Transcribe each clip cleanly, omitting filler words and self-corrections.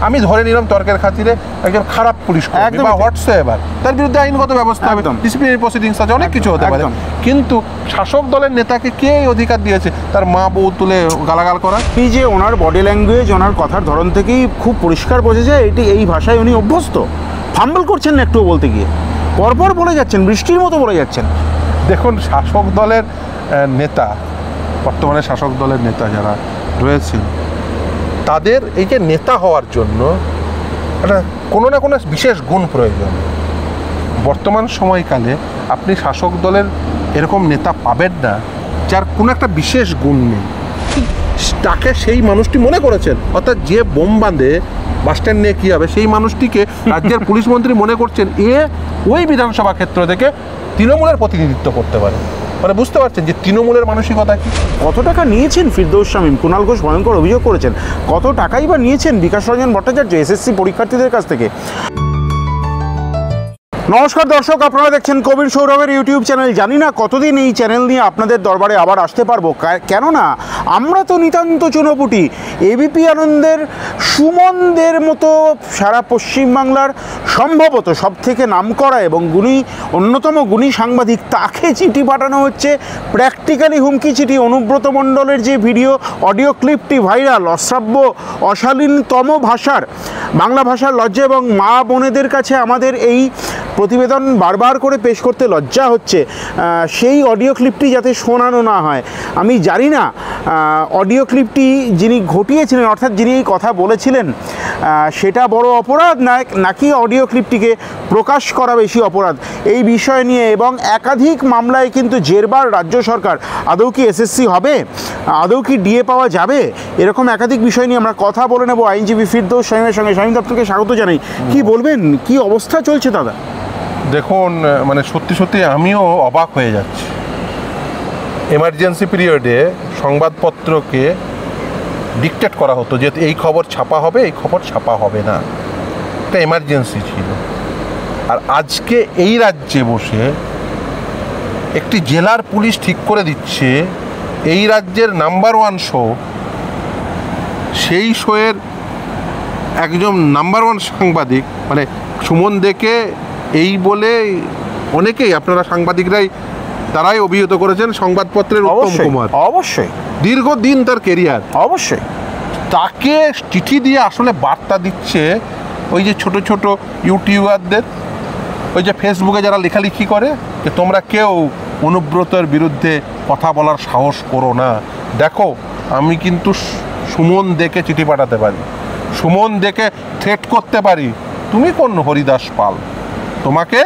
আমি ধরে নিলাম তর্কের খাতিরে একজন খারাপ পুলিশ কর্মী বা হোয়াটসঅ্যাপার, তার বিরুদ্ধে আইনগত ব্যবস্থা হবে, ডিসিপ্লিনারি প্রসিডিংস আছে, অনেক কিছু হতে পারে। কিন্তু শাসক দলের নেতাকে কে অধিকার দিয়েছে তার মা বউ তুলে গালাগাল করা? এই যে ওনার বডি ল্যাঙ্গুয়েজ, ওনার কথার ধরন থেকেই খুব পরিষ্কার বোঝা যায় এই ভাষায় উনি অভ্যস্ত। ফাম্বল করছেন না একটু বলতে গিয়ে, পরপর বলে যাচ্ছেন, বৃষ্টির মতো বলে যাচ্ছেন। দেখুন, শাসক দলের নেতা, বর্তমানে শাসক দলের নেতা যারা রয়েছেন, তাদের এই যে নেতা হওয়ার জন্য একটা কোনো না কোনো বিশেষ গুণ প্রয়োজন। বর্তমান সময়কালে আপনি শাসক দলের এরকম নেতা পাবেন না যার কোনো একটা বিশেষ গুণ নেই। তাকে সেই মানুষটি মনে করেছেন, অর্থাৎ যে বোম বাঁধে বাসস্ট্যান্ড নিয়ে কী হবে, সেই মানুষটিকে রাজ্যের পুলিশ মন্ত্রী মনে করছেন ওই বিধানসভা ক্ষেত্র থেকে তৃণমূলের প্রতিনিধিত্ব করতে পারে। মানে বুঝতে পারছেন যে তৃণমূলের মানসিকতা কি। কত টাকা নিয়েছেন ফিরদৌস শামীম? কুণাল ঘোষ ভয়ঙ্কর অভিযোগ করেছেন। কত টাকাই বা নিয়েছেন বিকাশ রঞ্জন ভট্টাচার্য এসএসসি পরীক্ষার্থীদের কাছ থেকে? নমস্কার দর্শক, আপনারা দেখছেন কবির সৌরভের ইউটিউব চ্যানেল। জানি না কতদিন এই চ্যানেল নিয়ে আপনাদের দরবারে আবার আসতে পারবো, কেননা আমরা তো নিতান্ত চুনোপুটি। এবিপি আনন্দের সুমনদের মতো সারা পশ্চিমবাংলার সম্ভবত সব থেকে নামকরা এবং অন্যতম গুণী সাংবাদিক, তাকে চিঠি পাঠানো হচ্ছে, প্র্যাকটিক্যালি হুমকি চিঠি। অনুব্রত মণ্ডলের যে অডিও ক্লিপটি ভাইরাল, অশ্রাব্য অশালীনতম ভাষার, বাংলা ভাষার লজ্জা এবং মা বোনেদের কাছে আমাদের এই প্রতিবেদন বারবার করে পেশ করতে লজ্জা হচ্ছে, সেই অডিও ক্লিপটি যাতে শোনানো না হয়। আমি জানি না অডিও ক্লিপটি যিনি ঘটিয়েছিলেন, অর্থাৎ যিনি এই কথা বলেছিলেন, সেটা বড় অপরাধ নাকি অডিও ক্লিপটিকে প্রকাশ করা বেশি অপরাধ, এই বিষয় নিয়ে এবং একাধিক মামলায় কিন্তু জেরবার রাজ্য সরকার। আদৌ কি এসএসসি হবে, আদৌ কি ডিএ পাওয়া যাবে, এরকম একাধিক বিষয় নিয়ে আমরা কথা বলে নেব আইনজীবী ফিরদৌস শামীমের সঙ্গে। শামীম, আপনাকে স্বাগত জানাই। কি বলবেন, কি অবস্থা চলছে দাদা? দেখুন, মানে সত্যি সত্যি আমিও অবাক হয়ে যাচ্ছি। এমার্জেন্সি পিরিয়ডে সংবাদপত্রকে ডিকটেট করা হতো যে এই খবর ছাপা হবে, এই খবর ছাপা হবে না, একটা এমার্জেন্সি ছিল। আর আজকে এই রাজ্যে বসে একটি জেলার পুলিশ ঠিক করে দিচ্ছে এই রাজ্যের নাম্বার 1 শো, সেই শোয়ের একজন নাম্বার 1 সাংবাদিক, মানে সুমন দেকে এই বলে অনেকেই, আপনারা সাংবাদিকরাই তারাই অভিহিত করেছেন, সংবাদপত্রের উত্তম কুমার, অবশ্যই দীর্ঘদিন তার কেরিয়ার, অবশ্যই তাকে চিঠি দিয়ে আসলে বার্তা দিচ্ছে ওই যে ছোট ছোট ইউটিউবারদের, ওই যে ফেসবুকে যারা লেখালেখি করে যে তোমরা কেউ অনুব্রতের বিরুদ্ধে কথা বলার সাহস করো না। দেখো, আমি কিন্তু সুমন দেকে চিঠি পাঠাতে পারি, সুমন দেকে থ্রেট করতে পারি, তুমি কোন হরিদাস পাল, তোমাকে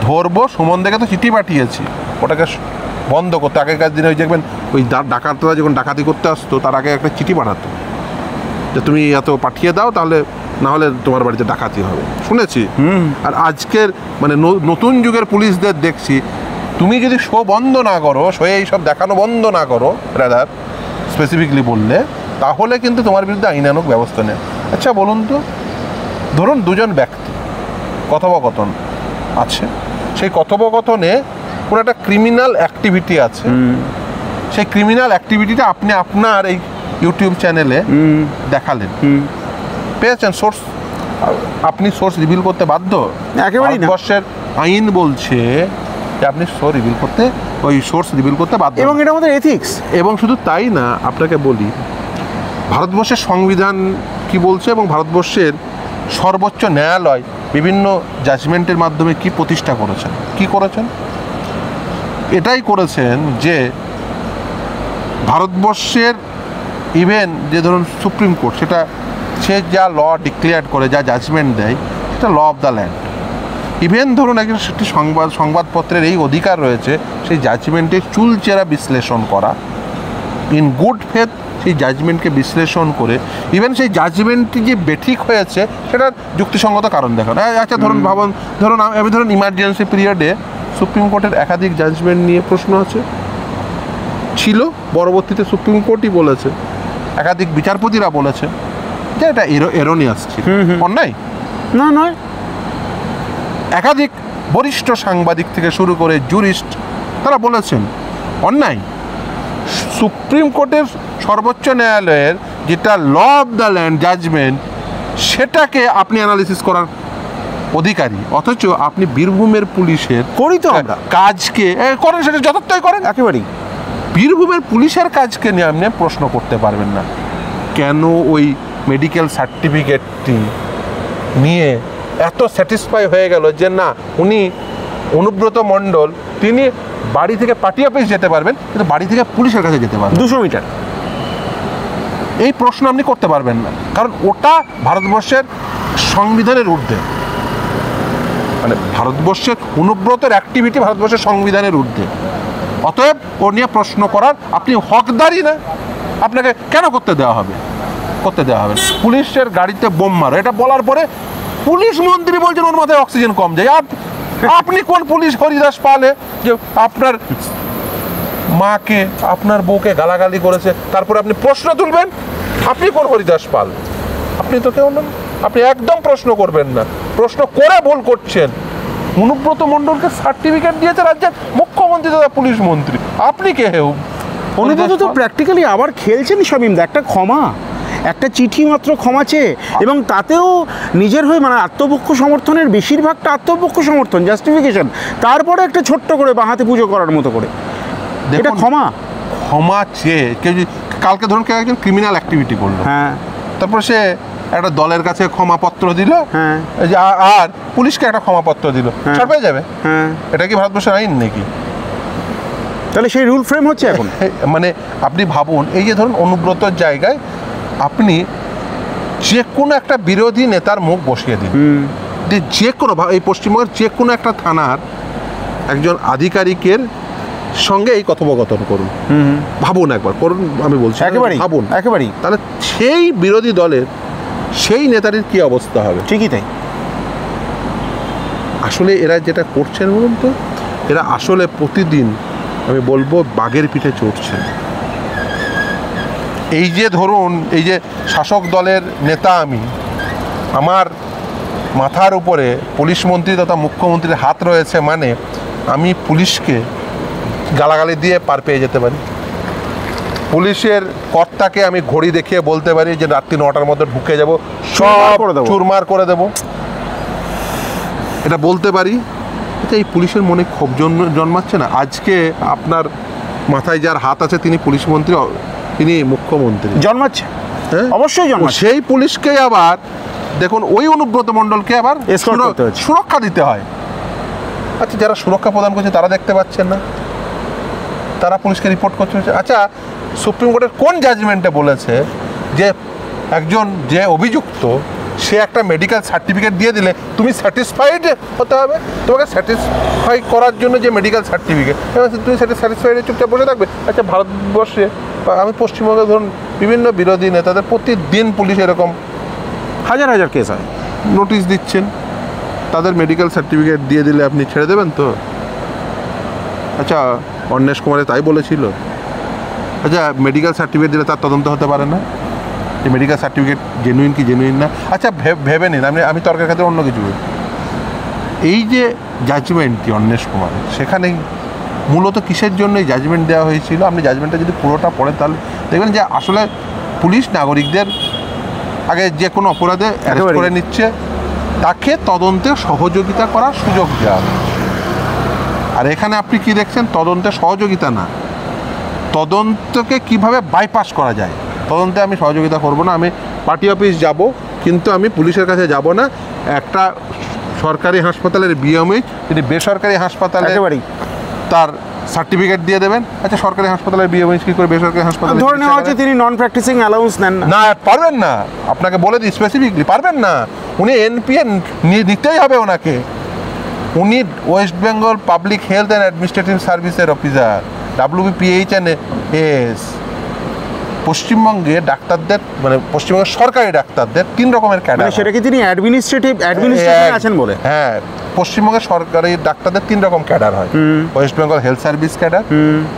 ধরবো, সুমন দেখে তো চিঠি পাঠিয়েছি, ওটাকে বন্ধ করতে। আগেকার দিনে ওই দেখবেন ওই ডাকাতরা যখন ডাকাতি করতে আসতো তার আগে একটা চিঠি পাঠাতো যে তুমি এত পাঠিয়ে দাও, তাহলে না হলে তোমার বাড়িতে ডাকাতি হবে, শুনেছি। আর আজকের মানে নতুন যুগের পুলিশদের দেখছি, তুমি যদি শো বন্ধ না করো, শোয়ে এইসব দেখানো বন্ধ না করো, রাদার স্পেসিফিকলি বললে, তাহলে কিন্তু তোমার বিরুদ্ধে আইনানুগ ব্যবস্থা নেয়। আচ্ছা বলুন তো, ধরুন দুজন ব্যক্তি কথোপকথন আছে, সেই কথোপকথনে কোনো একটা ক্রিমিনাল অ্যাক্টিভিটি আছে, সেই ক্রিমিনাল অ্যাক্টিভিটিটা আপনি আপনার এই ইউটিউব চ্যানেলে দেখালেন, পেয়েছেন সোর্স, আপনি সোর্স রিভিল করতে বাধ্য। একেবারেই না, ভারতবর্ষের আইন বলছে যে আপনি সোর্স রিভিল করতে বাধ্য, এবং এটা আমাদের এথিক্স। এবং শুধু তাই না, আপনাকে বলি ভারতবর্ষের সংবিধান কি বলছে এবং ভারতবর্ষের সর্বোচ্চ ন্যায়ালয় বিভিন্ন জাজমেন্টের মাধ্যমে কি প্রতিষ্ঠা করেছেন, কি করেছেন, এটাই করেছেন যে ভারতবর্ষের ইভেন যে ধরুন সুপ্রিম কোর্ট, সে যা ল ডিক্লেয়ার করে, যা জাজমেন্ট দেয়, সেটা law of the land. Even ধরুন একটি সংবাদপত্রের এই অধিকার রয়েছে সেই জাজমেন্টে চুলচেরা বিশ্লেষণ করা, ইন গুড ফেথ সেই জাজমেন্টকে বিশ্লেষণ করে, ইভেন সেই জাজমেন্টটি যে বেঠিক হয়েছে সেটার যুক্তিসঙ্গত কারণ দেখানো। আচ্ছা ধরুন ইমার্জেন্সি পিরিয়ডে সুপ্রিম কোর্টের একাধিক জাজমেন্ট নিয়ে প্রশ্ন ছিল, পরবর্তীতে সুপ্রিম কোর্টই বলেছে, একাধিক বিচারপতিরা বলেছে যে এটা এরোনিয়াস ছিল, অন্যায় না নয়। একাধিক বরিষ্ঠ সাংবাদিক থেকে শুরু করে জুরিস্ট তারা বলেছেন অন্যায়। সুপ্রিম কোর্টের সর্বোচ্চ ন্যায়ালয়ের যেটা law of the land judgement, সেটাকে আপনি অ্যানালিসিস করার অধিকারী, অথচ আপনি বীরভূমের পুলিশের করি তো আমরা কাজকে করেন, সেটা যথার্থই করেন একেবারেই। বীরভূমের পুলিশের কাজকে নিয়ে আপনি প্রশ্ন করতে পারবেন না। কেন ওই মেডিকেল সার্টিফিকেটটি নিয়ে এত স্যাটিসফাই হয়ে গেল যে না, উনি অনুব্রত মণ্ডল তিনি বাড়ি থেকে পার্টি অফিস যেতে পারবেন, কিন্তু বাড়ি থেকে পুলিশের কাছে যেতে পারবেন 200 মিটার? এই প্রশ্ন আপনি করতে পারবেন না, কারণ ওটা ভারতবর্ষের সংবিধানের ঊর্ধ্বে। মানে ভারতবর্ষের অনুব্রতের অ্যাক্টিভিটি ভারতবর্ষের সংবিধানের ঊর্ধ্বে, অতএব ও নিয়ে প্রশ্ন করার আপনি হকদারই না। আপনাকে কেন করতে দেওয়া হবে? করতে দেওয়া হবে। পুলিশের গাড়িতে বোম মারো, এটা বলার পরে পুলিশ মন্ত্রী বলছেন ওর মাথায় অক্সিজেন কম যায়। আপনি কোন পুলিশ হরিদাস পালে যে আপনার মাকে আপনার বউকে গালাগালি করেছে, তারপরে আপনি প্রশ্ন তুলবেন? আপনি কোন হরিদাস পাল? আপনি তো কেউ নন, আপনি একদম প্রশ্ন করবেন না। প্রশ্ন করে ভুল করছেন। অনুব্রত মণ্ডলকে সার্টিফিকেট দিয়েছে রাজ্যের মুখ্যমন্ত্রী তথা পুলিশ মন্ত্রী, আপনি কে হেউ? অনুব্রত তো প্র্যাকটিক্যালি আবার খেলছেন শামীমদা, একটা ক্ষমা, একটা চিঠি মাত্র ক্ষমা চেয়ে, এবং তাতেও নিজের হয়ে মানে আত্মপক্ষ সমর্থনের বেশিরভাগটা আত্মপক্ষ সমর্থন, জাস্টিফিকেশন, তারপরে একটা ছোট্ট করে বাঁহাতে পুজো করার মতো করে। এটা ক্ষমা? ক্ষমা চেয়ে কেউ কালকে ধরুন কেউ একজন ক্রিমিনাল অ্যাক্টিভিটি করলো, হ্যাঁ, তারপর সে একটা দলের কাছে ক্ষমাপত্র দিল, হ্যাঁ, আর পুলিশকে একটা ক্ষমাপত্র দিল, ছাড় পেয়ে যাবে? হ্যাঁ। এটা কি ভারতবর্ষের আইন নাকি? তাহলে সেই রুল ফ্রেম হচ্ছে এখন। মানে আপনি ভাবুন, এই যে ধরুন অনুব্রতর জায়গায় আপনি যে কোনো একটা বিরোধী নেতার মুখ বসিয়ে দিন, যে কোনো এই পশ্চিমবঙ্গের যে কোনো একটা থানার একজন আধিকারিকের সঙ্গে এই কথোপকথন করুন, ভাবুন একবার, করুন আমি বলছি, একেবারেই ভাবুন একেবারেই, তাহলে সেই বিরোধী দলের সেই নেতাটির কি অবস্থা হবে? ঠিকই তাই। আসলে এরা যেটা করছেন বলুন তো, এরা আসলে প্রতিদিন আমি বলবো বাঘের পিঠে চড়ছেন। এই যে ধরুন, এই যে শাসক দলের নেতা আমি, আমার মাথার উপরে পুলিশ মন্ত্রী তথা মুখ্যমন্ত্রীর হাত রয়েছে, মানে আমি পুলিশকে গালাগালি দিয়ে পার পেয়ে যেতে পারি। পুলিশের কর্তাকে আমি ঘড়ি দেখিয়ে বলতে পারি যে রাত্রি 9টার মধ্যে ঢুকে যাব, সব চুরমার করে দেব, এটা বলতে পারি। আচ্ছা, এই পুলিশের মনে ক্ষোভ জন্মাচ্ছে না? আজকে আপনার মাথায় যার হাত আছে তিনি পুলিশ মন্ত্রী, তিনি মুখ্যমন্ত্রী, জন্মাচ্ছে, হ্যাঁ অবশ্যই জন্মাচ্ছে। সেই পুলিশকে আবার দেখুন ওই অনুব্রত মণ্ডলকে আবার সুরক্ষা দিতে হয়। আচ্ছা, যারা সুরক্ষা প্রদান করছে তারা দেখতে পাচ্ছেন না, তারা পুলিশকে রিপোর্ট করছে। আচ্ছা, সুপ্রিম কোর্টের কোন জাজমেন্টে বলেছে যে একজন যে অভিযুক্ত সে একটা মেডিকেল সার্টিফিকেট দিয়ে দিলে তুমি স্যাটিসফাইড হতে হবে? তোমাকে স্যাটিসফাই করার জন্য যে মেডিকেল সার্টিফিকেট, তুমি সেটা স্যাটিসফাইড চুপচাপ বসে থাকবে? আচ্ছা, ভারতবর্ষে আমি পশ্চিমবঙ্গে ধরুন বিভিন্ন বিরোধী নেতাদের প্রতিদিন পুলিশ এরকম হাজার হাজার কেস হয়, নোটিশ দিচ্ছেন, তাদের মেডিকেল সার্টিফিকেট দিয়ে দিলে আপনি ছেড়ে দেবেন তো? আচ্ছা, অন্বেষ কুমারে তাই বলেছিল। আচ্ছা, মেডিকেল সার্টিফিকেট দিলে তার তদন্ত হতে পারে না? এই মেডিকেল সার্টিফিকেট জেনুইন কি জেনুইন না? আচ্ছা, ভেবে নিন, আমি তর্কের ক্ষেত্রে অন্য কিছু। এই যে জাজমেন্টটি অন্বেষ কুমার, সেখানে মূলত কিসের জন্য এই জাজমেন্ট দেওয়া হয়েছিল? আপনি জাজমেন্টটা যদি পুরোটা পড়েন তাহলে দেখবেন যে আসলে পুলিশ নাগরিকদের আগে যে কোনো অপরাধে অ্যারেস্ট করে নিচ্ছে, তাকে তদন্তে সহযোগিতা করার সুযোগ দেওয়া হবে। আর এখানে আপনি কি দেখছেন? তদন্তে সহযোগিতা না, তদন্তকে কিভাবে বাইপাস করা যায়। তদন্তে আমি সহযোগিতা করব না, আমি পার্টি অফিস যাব, কিন্তু আমি পুলিশের কাছে যাব না। একটা সরকারি হাসপাতালের বিএমএই তিনি বেসরকারি হাসপাতালে তার সার্টিফিকেট দিয়ে দেবেন। আচ্ছা, সরকারি হাসপাতালের বিএমএই কি করে বেসরকারি হাসপাতালে ধরে নেওয়া হচ্ছে তিনি নন প্র্যাকটিসিং অ্যালাউন্স নেন না? পারবেন না, আপনাকে বলে দিই স্পেসিফিকলি, পারবেন না। উনি এনপিএ নিতেই হবে ওনাকে। উনি West Bengal public health and administrative সার্ভিসের অফিসার, WBPHNS। পশ্চিমবঙ্গে ডাক্তারদের মানে পশ্চিমবঙ্গের সরকারি ডাক্তারদের 3 রকমের ক্যাডার। সেটা কি তিনি অ্যাডমিনিস্ট্রেশনে আছেন বলে? হ্যাঁ, পশ্চিমবঙ্গের সরকারি ডাক্তারদের 3 রকম ক্যাডার হয়। West Bengal health service cadre,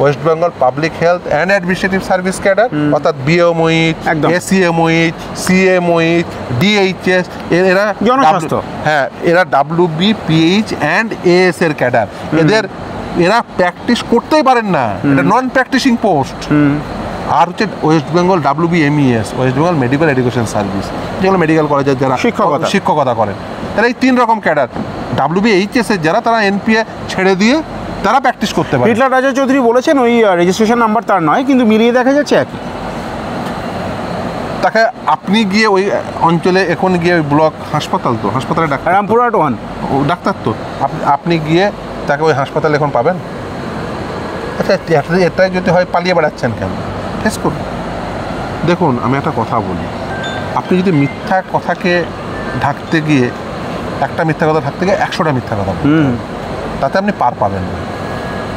West Bengal public health and administrative service cadre, অর্থাৎ বিএমওইচ, এসিএমওইচ, সিএমওইচ, ডিএইচএস, এরা জনস্বাস্থ্য, হ্যাঁ, এরা WBPH অ্যান্ড AS এর ক্যাডার। এরা প্র্যাকটিস করতেই পারেন না, এটা নন প্র্যাকটিসিং পোস্ট। আর হচ্ছে West Bengal WBMES, West Bengal medical education service, যেগুলো মেডিকেল কলেজের যারা শিক্ষকতা করেন, তারা এই 3 রকম ক্যাডার। WBHS এর যারা, তারা NPA ছেড়ে দিয়ে তারা প্র্যাকটিস করতে পারে। হিটলার রাজা চৌধুরী বলেছেন ওই রেজিস্ট্রেশন নাম্বার তার নয়, কিন্তু মিলিয়ে দেখা যাচ্ছে একই। তাকে আপনি গিয়ে ওই অঞ্চলে এখন গিয়ে ওই ব্লক হাসপাতাল, তো হাসপাতালে ডাক্তার, রামপুরহাট 1 ডাক্তার, তো আপনি গিয়ে তাকে ওই হাসপাতালে এখন পাবেন? আচ্ছা, এটাই যদি হয় পালিয়ে বেড়াচ্ছেন কেন? ফেস করুন। দেখুন, আমি একটা কথা বলি, আপনি যদি মিথ্যা কথাকে ঢাকতে গিয়ে, একটা মিথ্যা কথা ঢাকতে গিয়ে 100টা মিথ্যা কথা বলবেন, তাতে আপনি পার পাবেন না।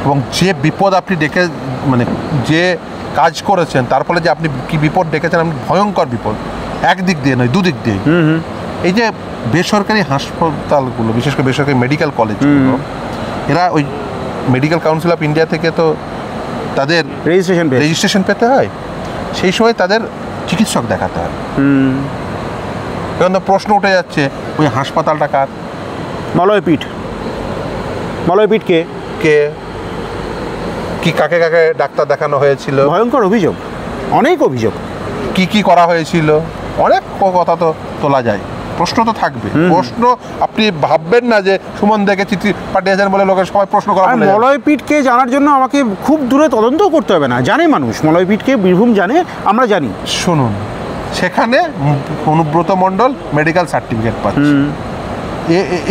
এবং যে বিপদ আপনি ডেকে, মানে যে কাজ করেছেন, তার ফলে যে আপনি কি বিপদ ডেকেছেন, আপনি ভয়ঙ্কর বিপদ, একদিক দিয়ে নয়, দুদিক দিয়ে। এই যে বেসরকারি হাসপাতালগুলো, বিশেষ করে বেসরকারি মেডিকেল কলেজগুলো, এরা ওই মেডিকেল কাউন্সিল অফ ইন্ডিয়া থেকে তো তাদের রেজিস্ট্রেশন পেতে হয়, সেই সময় তাদের চিকিৎসক দেখাতে হয়। এখন তো প্রশ্ন উঠে যাচ্ছে, ওই হাসপাতালটা কার? মলয়পীঠ কে কি কাকে কাকে ডাক্তার দেখানো হয়েছিল? ভয়ঙ্কর অভিযোগ, অনেক অভিযোগ। কি করা হয়েছিল? অনেক কথা তো তোলা যায়, প্রশ্ন তো থাকবে। প্রশ্ন আপনি ভাববেন না যে সুমন দেখে চিঠি পাঠিয়েছেন বলে লোকের সবাই প্রশ্ন করা। মলয়পীঠকে জানার জন্য আমাকে খুব দূরে তদন্ত করতে হবে না, জানে মানুষ মলয়পীঠকে, বীরভূম জানে, আমরা জানি। শুনুন, সেখানে অনুব্রত মণ্ডল মেডিকেল সার্টিফিকেট পাচ্ছে,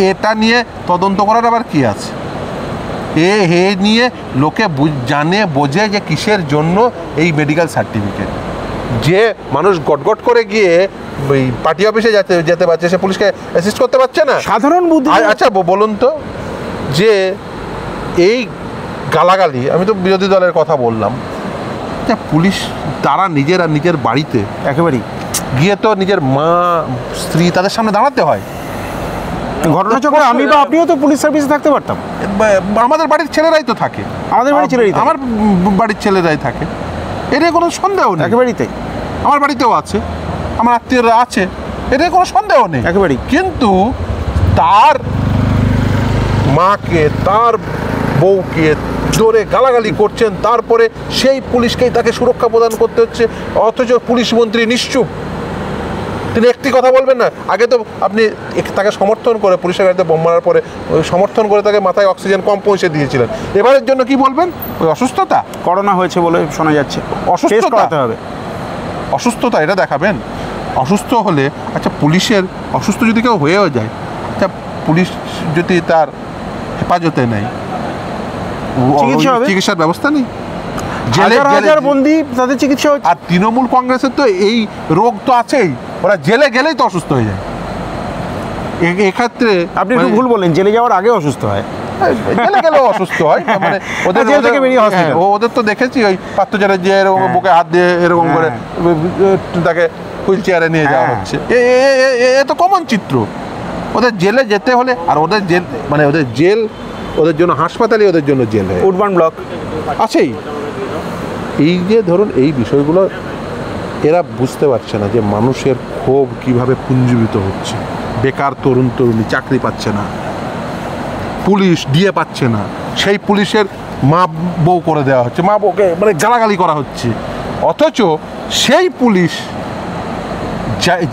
এটা নিয়ে তদন্ত করার আবার কি আছে? এ নিয়ে লোকে জানে বোঝে যে কিসের জন্য এই মেডিকেল সার্টিফিকেট। যে মানুষ গটগট করে গিয়ে ওই পার্টি অফিসে যেতে পারছে, সে পুলিশকে অ্যাসিস্ট করতে পারছে না, সাধারণ বুদ্ধি। আচ্ছা বলুন তো, যে এই গালাগালি, আমি তো বিরোধী দলের কথা বললাম, পুলিশ তারা নিজের বাড়িতে একেবারেই গিয়ে তো নিজের মা, স্ত্রী, তাদের সামনে দাঁড়াতে হয়। ঘটনাচক্রে আমি বা আপনিও তো পুলিশ সার্ভিসে থাকতে পারতাম। আমাদের বাড়ির ছেলেরাই তো থাকে, আমার বাড়ির ছেলেরাই থাকে, এর কোনো সন্দেহ নেই। একেবারেই তাই, আমার বাড়িতেও আছে, আমার আত্মীয়রা আছে, এর কোনো সন্দেহ নেই একেবারেই। কিন্তু তার মাকে, তার বউকে জোরে গালাগালি করছেন, তারপরে সেই পুলিশকেই তাকে সুরক্ষা প্রদান করতে হচ্ছে, অথচ পুলিশ মন্ত্রী নিশ্চুপ, তিনি একটি কথা বলবেন না। আগে তো আপনি তাকে সমর্থন করে, পুলিশের গাড়িতে বোম মারার পরে সমর্থন করে তাকে মাথায় অক্সিজেন কম পৌঁছে দিয়েছিলেন, এবারের জন্য কি বলবেন? ওই অসুস্থতা, করোনা হয়েছে বলে শোনা যাচ্ছে, অসুস্থতা এটা দেখাবেন। অসুস্থ হলে, আচ্ছা পুলিশের অসুস্থ যদি কেউ হয়েও যায়, আচ্ছা পুলিশ যদি তার হেফাজতে নেই, চিকিৎসার ব্যবস্থা নেই, বন্দী তাদের চিকিৎসা হচ্ছে। আর তৃণমূল কংগ্রেসের তো এই রোগ তো আছেই, ওরা জেলে গেলেই তো অসুস্থ হয়ে যায়। এক্ষেত্রে আপনি একটু ভুল বললেন, জেলে যাওয়ার আগে অসুস্থ হয়, জেলে গেলেও অসুস্থ হয়। মানে ওদের তো দেখেছি ওই পাত্রচারে যে এরকম বুকে হাত দিয়ে এরকম করে তাকে হুইল চেয়ারে নিয়ে যাওয়া হচ্ছে, এ তো কমন চিত্র। ওদের জেলে যেতে হলে, আর ওদের জেল মানে ওদের জেল, ওদের জন্য হাসপাতালে, ওদের জন্য জেল হয়, উডবার্ন ব্লক আছেই। এই যে ধরুন এই বিষয়গুলো এরা বুঝতে পারছে না যে মানুষের ক্ষোভ কিভাবে পুঞ্জীভূত হচ্ছে। বেকার তরুণী চাকরি পাচ্ছে না, পুলিশ দিয়ে পাচ্ছে না, সেই পুলিশের মা বউ করে দেওয়া হচ্ছে, মা বউকে মানে গালাগালি করা হচ্ছে, অথচ সেই পুলিশ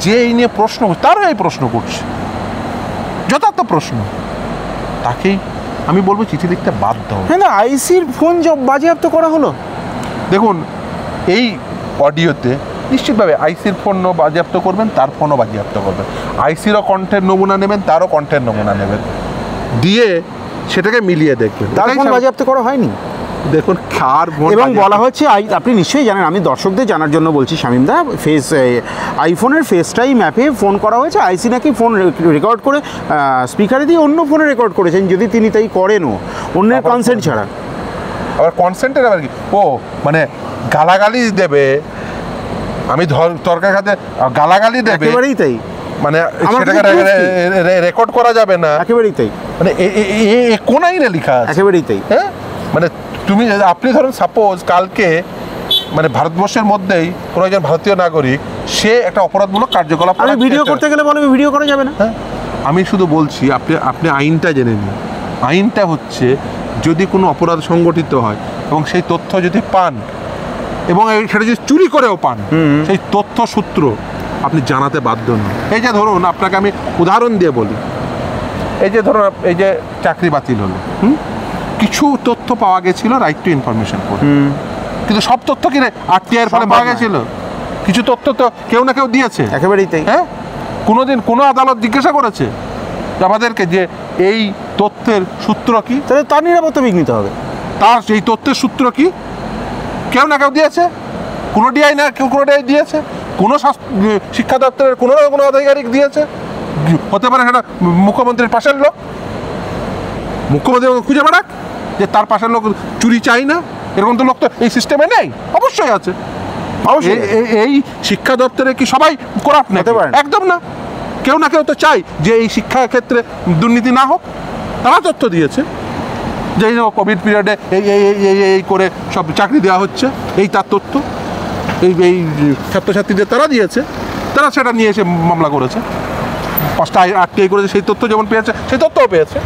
যে এই নিয়ে প্রশ্ন, তারও এই প্রশ্ন করছে, যথার্থ প্রশ্ন, তাকেই আমি বলবো চিঠি লিখতে বাধ্য। হ্যাঁ, আইসির ফোন বাজেয়াপ্ত করা হলো। দেখুন, এই অডিওতে নিশ্চিতভাবে আইসির ফোনও বাজেয়াপ্ত করবেন, তার ফোনও বাজেয়াপ্ত করবেন, আইসিরও কণ্ঠের নমুনা নেবেন, তারও কণ্ঠের নমুনা নেবেন, দিয়ে সেটাকে মিলিয়ে দেখবেন। তার ফোন বাজেয়াপ্ত করা হয়নি, দেখুন কার ফোন। এবং বলা হচ্ছে, আপনি নিশ্চয়ই জানেন, আমি দর্শকদের জানার জন্য বলছি, শামীমদা, আইফোনের ফেস টাইম অ্যাপে ফোন করা হয়েছে, আইসি নাকি ফোন রেকর্ড করে স্পিকারে দিয়ে অন্য ফোনে রেকর্ড করেছেন, যদি তিনি তাই করেনও অন্যের কনসেন্ট ছাড়া। আবার কনসেন্টের আবার কি, ও মানে গালাগালি দেবে, আমি তরকারি খাতে গালাগালি দেবে, একেবারেই তাই, মানে সেটাকে রেকর্ড করা যাবে না, একেবারেই তাই, মানে কোন আইনে লেখা আছে? একেবারেই তাই। হ্যাঁ, মানে আপনি ধরুন সাপোজ কালকে মানে ভারতবর্ষের মধ্যেই কোনো একজন ভারতীয় নাগরিক সে একটা অপরাধমূলক কার্যকলাপ, আমি ভিডিও করতে গেলে বলে ভিডিও করা যাবে না। হ্যাঁ, আমি শুধু বলছি আপনি আইনটা জেনে নিন। আইনটা হচ্ছে, যদি কোনো অপরাধ সংগঠিত হয় এবং সেই তথ্য যদি পান, এবং সেটা যদি চুরি করেও পান, সেই তথ্য সূত্র আপনি জানাতে বাধ্য নন। এই যে ধরুন, আপনাকে আমি উদাহরণ দিয়ে বলি, এই যে ধরুন এই যে চাকরি বাতিল হলো, কিছু তথ্য পাওয়া গেছিল রাইট টু ইনফরমেশন করে, কিন্তু সব তথ্য কি আরটিআই এর ফলে পাওয়া গেছিল? কিছু তথ্য তো কেউ না কেউ দিয়েছে। একেবারেই তাই। হ্যাঁ, কোনোদিন কোনো আদালত জিজ্ঞাসা করেছে আমাদেরকে যে এই তথ্যের সূত্র কি? তাহলে তার নিরাপত্তা বিঘ্নিত হবে। তার সেই তথ্যের সূত্র কি? কেউ না কেউ দিয়েছে, কোনো ডিআই না কেউ কোনো ডিআই দিয়েছে, কোনো শিক্ষা দপ্তরের কোনো না কোনো আধিকারিক দিয়েছে। হতে পারে সেটা মুখ্যমন্ত্রীর পাশের লোক, মুখ্যমন্ত্রী খুঁজে বেড়াক যে তার পাশের লোক চুরি চাই না, এরকম তো লোক তো এই সিস্টেমে নেই। অবশ্যই আছে। এই শিক্ষা দপ্তরে কি সবাই করাপ্ট না? একদম না। কেউ না কেউ তো চাই যে এই শিক্ষা ক্ষেত্রে দুর্নীতি না হোক। তারা তথ্য দিয়েছে যে এই কোভিড পিরিয়ডে এই এই এই করে সব চাকরি দেওয়া হচ্ছে, এই তার তথ্য এই ছাত্রছাত্রীদের তারা দিয়েছে, তারা সেটা নিয়ে এসে মামলা করেছে, 5টা আরটিআই করেছে, সেই তথ্য যেমন পেয়েছে সেই তথ্যও পেয়েছে।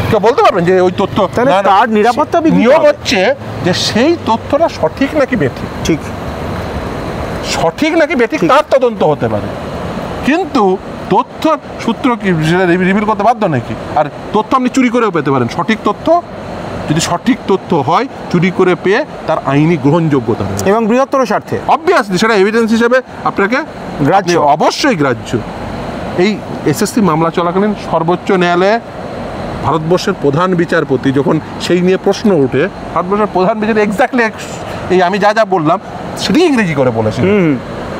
কেউ বলতে পারবেন যে ওই তথ্য তার নিরাপত্তা নিয়ম হচ্ছে যে সেই তথ্যটা সঠিক নাকি বেঠিক, ঠিক সঠিক নাকি বেঠিক তার তদন্ত হতে পারে, কিন্তু তথ্য সূত্র কি সেটা রিভিল করতে বাধ্য নাকি? আর তথ্য আপনি চুরি করেও পেতে পারেন। সঠিক তথ্য যদি সঠিক তথ্য হয়, চুরি করে পেয়ে তার আইনি গ্রহণযোগ্যতা এবং বৃহত্তর স্বার্থে অবভিয়াসলি সেটা এভিডেন্স হিসেবে আপনাকে গ্রাহ্য, অবশ্যই গ্রাহ্য। এই এসএসসি মামলা চলাকালীন সর্বোচ্চ ন্যায়ালয়ে ভারতবর্ষের প্রধান বিচারপতি যখন সেই নিয়ে প্রশ্ন ওঠে, ভারতবর্ষের প্রধান বিচারপতি এক্স্যাক্টলি এই আমি যা যা বললাম সেটাই ইংরেজি করে বলেছিল,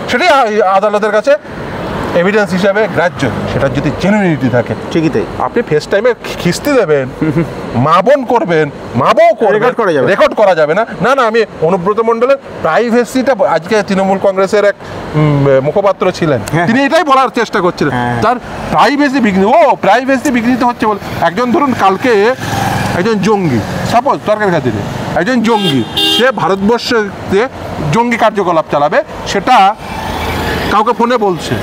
সেটাই আদালতের কাছে এভিডেন্স হিসাবে গ্রাহ্য। সেটা যদি জেনুইনিটি থাকে, ঠিকই তাই। আপনি ফেস টাইমে খিস্তি দেবেন, মা বোন করবেন, মা বউ করবেন, রেকর্ড করা যাবে না। না না, আমি অনুব্রত মণ্ডলের প্রাইভেসিটা, আজকে তৃণমূল কংগ্রেসের এক মুখপাত্র ছিলেন, তিনি এটাই বলার চেষ্টা করছিলেন তার প্রাইভেসি বিঘ্নিত হচ্ছে বলে। একজন ধরুন কালকে একজন জঙ্গি, সাপোজ তর্কের খাতিরে একজন জঙ্গি, সে ভারতবর্ষে জঙ্গি কার্যকলাপ চালাবে, সেটা কাউকে ফোনে বলছে,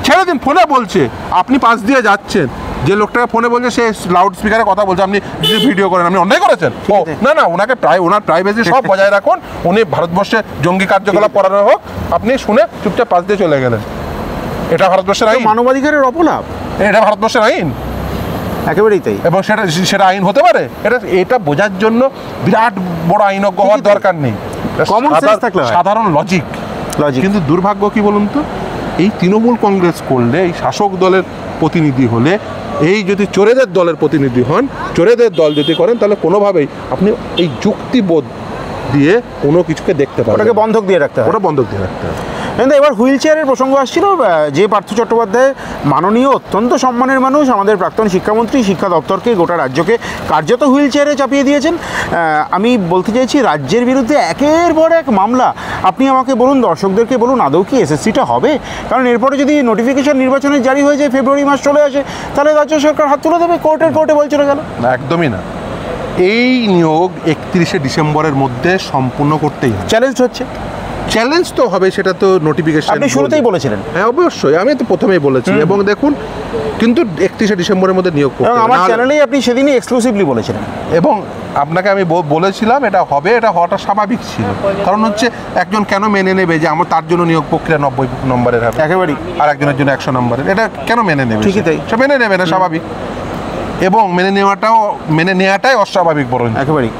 ছেড়ে দিন, ফোনে বলছে, আপনি পাশ দিয়ে যাচ্ছেন, যে লোকটাকে ফোনে বলছে সে লাউড স্পিকারে কথা বলছে, আপনি যদি ভিডিও করেন আপনি অন্যায় করেছেন? ও না না, ওনাকে ওনার প্রাইভেসি সব বজায় রাখুন, উনি ভারতবর্ষে জঙ্গি কার্যকলাপ করানো হোক, আপনি শুনে চুপচাপ পাশ দিয়ে চলে গেলেন। এটা ভারতবর্ষের আইন? মানবাধিকারের অপলাপ, এটা ভারতবর্ষের আইন? একেবারেই তাই। এবং সেটা আইন হতে পারে? এটা বোঝার জন্য বিরাট বড় আইনজ্ঞ হওয়ার দরকার নেই, সাধারণ লজিক। কিন্তু দুর্ভাগ্য কি বলুন তো, এই তৃণমূল কংগ্রেস করলে, এই শাসক দলের প্রতিনিধি হলে, এই যদি চোরেদের দলের প্রতিনিধি হন, চোরেদের দল যদি করেন, তাহলে কোনোভাবেই আপনি এই যুক্তিবোধ দিয়ে কোনো কিছুকে দেখতে পারেন, ওটাকে বন্ধক দিয়ে রাখতে হবে, ওটা বন্ধক দিয়ে রাখতে হবে। কিন্তু এবার হুইল চেয়ারের প্রসঙ্গ আসছিল, যে পার্থ চট্টোপাধ্যায় মাননীয় অত্যন্ত সম্মানের মানুষ, আমাদের প্রাক্তন শিক্ষামন্ত্রী, শিক্ষা দপ্তরকে গোটা রাজ্যকে কার্যত হুইল চেয়ারে চাপিয়ে দিয়েছেন। আমি বলতে চাইছি রাজ্যের বিরুদ্ধে একের পর এক মামলা। আপনি আমাকে বলুন, দর্শকদেরকে বলুন, আদৌ কি এসএসসিটা হবে? কারণ এরপরে যদি নোটিফিকেশন নির্বাচনের জারি হয়ে যায়, ফেব্রুয়ারি মাস চলে আসে, তাহলে রাজ্য সরকার হাত তুলে দেবে, কোর্টে বল চলে গেল। একদমই না, এই নিয়োগ 31শে ডিসেম্বরের মধ্যে সম্পূর্ণ করতেই হবে। চ্যালেঞ্জ হচ্ছে, চ্যালেঞ্জ তো হবে, সেটা তো নোটিফিকেশন আপনি শুরুতেই বলেছিলেন। হ্যাঁ অবশ্যই, আমি তো প্রথমেই বলেছি। এবং দেখুন, কিন্তু 31শে ডিসেম্বরের মধ্যে নিয়োগ করতে হবে। আমার চ্যানেলেই আপনি সেদিনই এক্সক্লুসিভলি বলেছিলেন, এবং আপনাকে আমি বলেছিলাম এটা হবে, এটা হওয়াটা স্বাভাবিক ছিল। কারণ হচ্ছে একজন কেন মেনে নেবে যে আমার তার জন্য নিয়োগ প্রক্রিয়া 90 নম্বরের হবে, একেবারেই, আর একজনের জন্য 100 নম্বরের? এটা কেন মেনে নেবে? ঠিকই তাই, সে মেনে নেবে না, স্বাভাবিক। এবং মেনে নেওয়াটাই অস্বাভাবিক বড়, একেবারেই।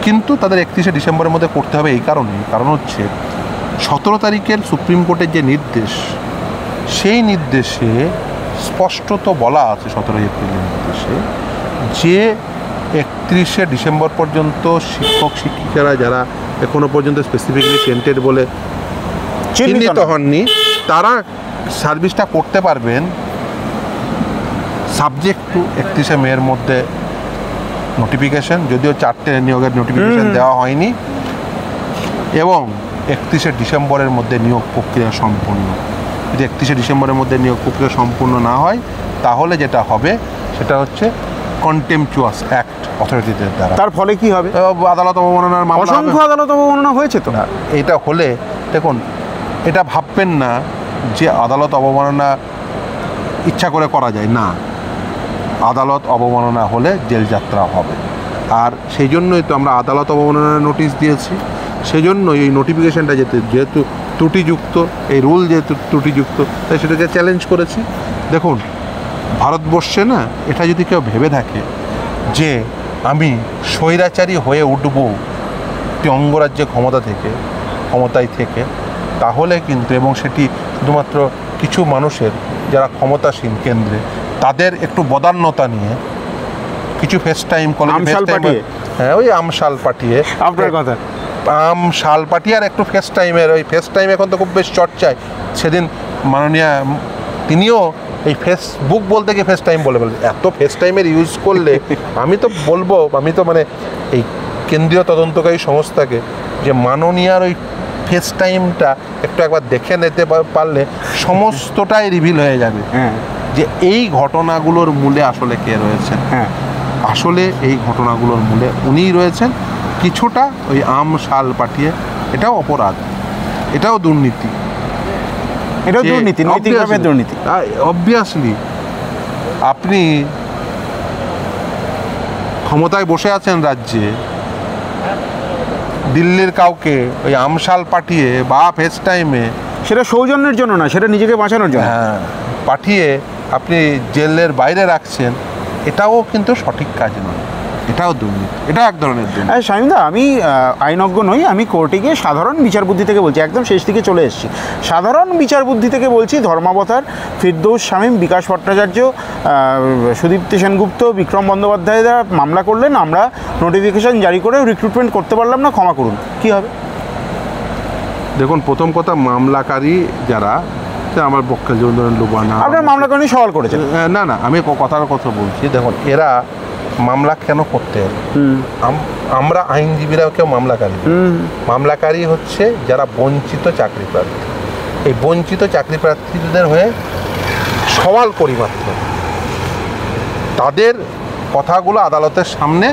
কিন্তু তাদের 31শে ডিসেম্বরের মধ্যে করতে হবে এই কারণ হচ্ছে 17 তারিখের সুপ্রিম কোর্টের যে নির্দেশ, সেই নির্দেশে স্পষ্টত বলা আছে, 17 এপ্রিলের নির্দেশে, যে 31শে ডিসেম্বর পর্যন্ত শিক্ষক শিক্ষিকারা যারা এখনো পর্যন্ত স্পেসিফিকলি টেন্টেড বলে চিহ্নিত হননি, তারা সার্ভিসটা করতে পারবেন সাবজেক্ট টু 31শে মের মধ্যে নোটিফিকেশন, যদিও 4টে নিয়োগের নোটিফিকেশন দেওয়া হয়নি, এবং 31শে ডিসেম্বরের মধ্যে নিয়োগ প্রক্রিয়া সম্পূর্ণ। যদি 31শে ডিসেম্বরের মধ্যে নিয়োগ প্রক্রিয়া সম্পূর্ণ না হয়, তাহলে যেটা হবে সেটা হচ্ছে কন্টেম্পচুয়াস অ্যাক্ট অথরিটিদের দ্বারা। তার ফলে কি হবে? আদালত অবমাননার মামলা, অসংখ্য আদালত অবমাননা হয়েছে তো। এটা হলে দেখুন, এটা ভাববেন না যে আদালত অবমাননা ইচ্ছা করে করা যায় না, আদালত অবমাননা হলে জেল যাত্রা হবে। আর সেই জন্যই তো আমরা আদালত অবমাননার নোটিশ দিয়েছি সেই জন্য এই নোটিফিকেশানটা যেহেতু ত্রুটিযুক্ত, এই রুল যেহেতু ত্রুটিযুক্ত, তাই সেটাকে চ্যালেঞ্জ করেছি। দেখুন, ভারতবর্ষে না এটা যদি কেউ ভেবে থাকে যে আমি স্বৈরাচারী হয়ে উঠব একটি অঙ্গরাজ্যে ক্ষমতায় থেকে, তাহলে কিন্তু, এবং সেটি শুধুমাত্র কিছু মানুষের যারা ক্ষমতাসীন কেন্দ্রে, তাদের একটু বদান্যতা নিয়ে কিছু ফেস টাইম হ্যাঁ ওই আমশাল পাঠিয়ে আপনার কথা আমশাল পাঠিয়ে আর একটু ফেস টাইমের, ওই ফেস টাইম এখন তো খুব বেশ চর্চায়। সেদিন মাননীয়া তিনিও এই ফেসবুক বলতে গিয়ে ফেস টাইম বলে এত ফেস টাইমের ইউজ করলে আমি তো বলবো, আমি তো মানে এই কেন্দ্রীয় তদন্তকারী সংস্থাকে যে মাননীয়ার ওই ফেস টাইমটা একটু একবার দেখে নিতে পারলে সমস্তটাই রিভিল হয়ে যাবে যে এই ঘটনাগুলোর মূলে আসলে কে রয়েছেন। আসলে এই ঘটনাগুলোর মূলে উনিই রয়েছেন। কিছুটা ওই আমশাল পাঠিয়ে, এটাও অপরাধ, এটাও দুর্নীতি, নৈতিকভাবে দুর্নীতি। অবভিয়াসলি আপনি ক্ষমতায় বসে আছেন রাজ্যে, দিল্লির কাউকে ওই আমশাল পাঠিয়ে বা ফেস টাইমে, সেটা সৌজন্যের জন্য না, সেটা নিজেকে বাঁচানোর জন্য, পাঠিয়ে আপনি জেলের বাইরে রাখছেন, এটাও কিন্তু সঠিক কাজ নয়, এটাও দুর্নীতি, এটা এক ধরনের দুর্নীতি। শামীমদা, আমি আইনজ্ঞ নই, আমি কোর্টে গিয়ে সাধারণ বিচার বুদ্ধি থেকে বলছি, একদম শেষ দিকে চলে এসেছি, সাধারণ বিচার বুদ্ধি থেকে বলছি। ধর্মাবতার, ফিরদৌস শামীম, বিকাশ ভট্টাচার্য, সুদীপ্তি সেনগুপ্ত, বিক্রম বন্দ্যোপাধ্যায়রা মামলা করলেন, আমরা নোটিফিকেশান জারি করে রিক্রুটমেন্ট করতে পারলাম না, ক্ষমা করুন, কী হবে? দেখুন, প্রথম কথা, মামলাকারী যারা, আমার পক্ষে লুবানা, আপনার মামলা করে সওয়াল করেছেন, না আমি কথার কথা বলছি। দেখুন, এরা মামলা কেন করতে হবে? আমরা আইনজীবীরাও কেউ মামলাকারী হচ্ছে যারা বঞ্চিত চাকরি প্রার্থী। এই বঞ্চিত চাকরি প্রার্থীদের হয়ে সওয়াল করি মাত্র, তাদের কথাগুলো আদালতের সামনে